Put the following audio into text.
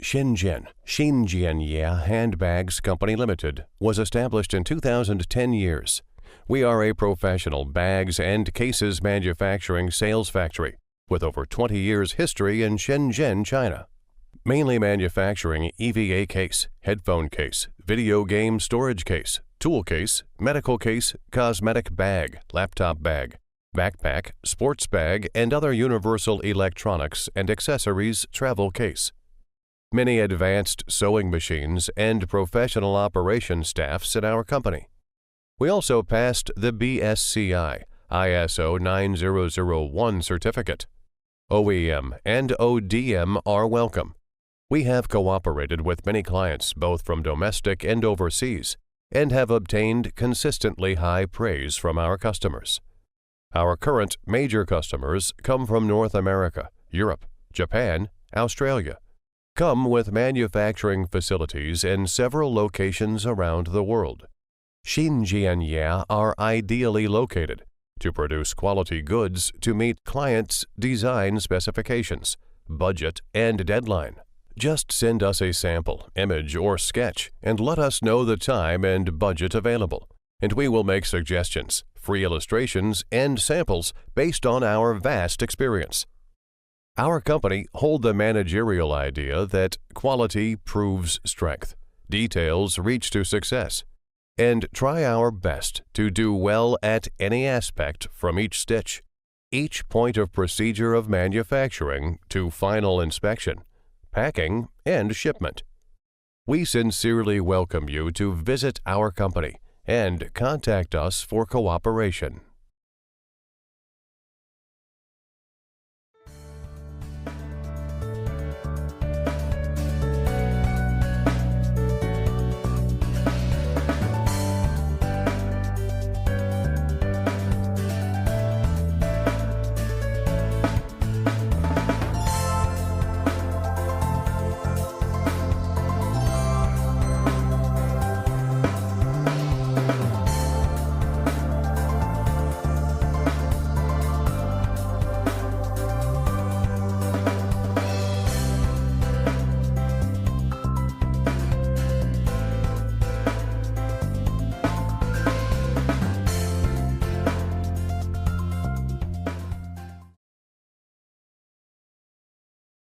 Shenzhen Xin Jian Handbags Company Limited was established in 2010 years. We are a professional bags and cases manufacturing sales factory with over 20 years history in Shenzhen, China. Mainly manufacturing EVA case, headphone case, video game storage case, tool case, medical case, cosmetic bag, laptop bag, backpack, sports bag, and other universal electronics and accessories travel case. Many advanced sewing machines and professional operation staffs in our company. We also passed the BSCI ISO 9001 certificate. OEM and ODM are welcome. We have cooperated with many clients both from domestic and overseas and have obtained consistently high praise from our customers. Our current major customers come from North America, Europe, Japan, Australia. Come with manufacturing facilities in several locations around the world. Xin Jian are ideally located to produce quality goods to meet clients' design specifications, budget, and deadline. Just send us a sample, image, or sketch and let us know the time and budget available, and we will make suggestions, free illustrations, and samples based on our vast experience. Our company hold the managerial idea that quality proves strength, details reach to success, and try our best to do well at any aspect from each stitch, each point of procedure of manufacturing to final inspection, packing, and shipment. We sincerely welcome you to visit our company and contact us for cooperation.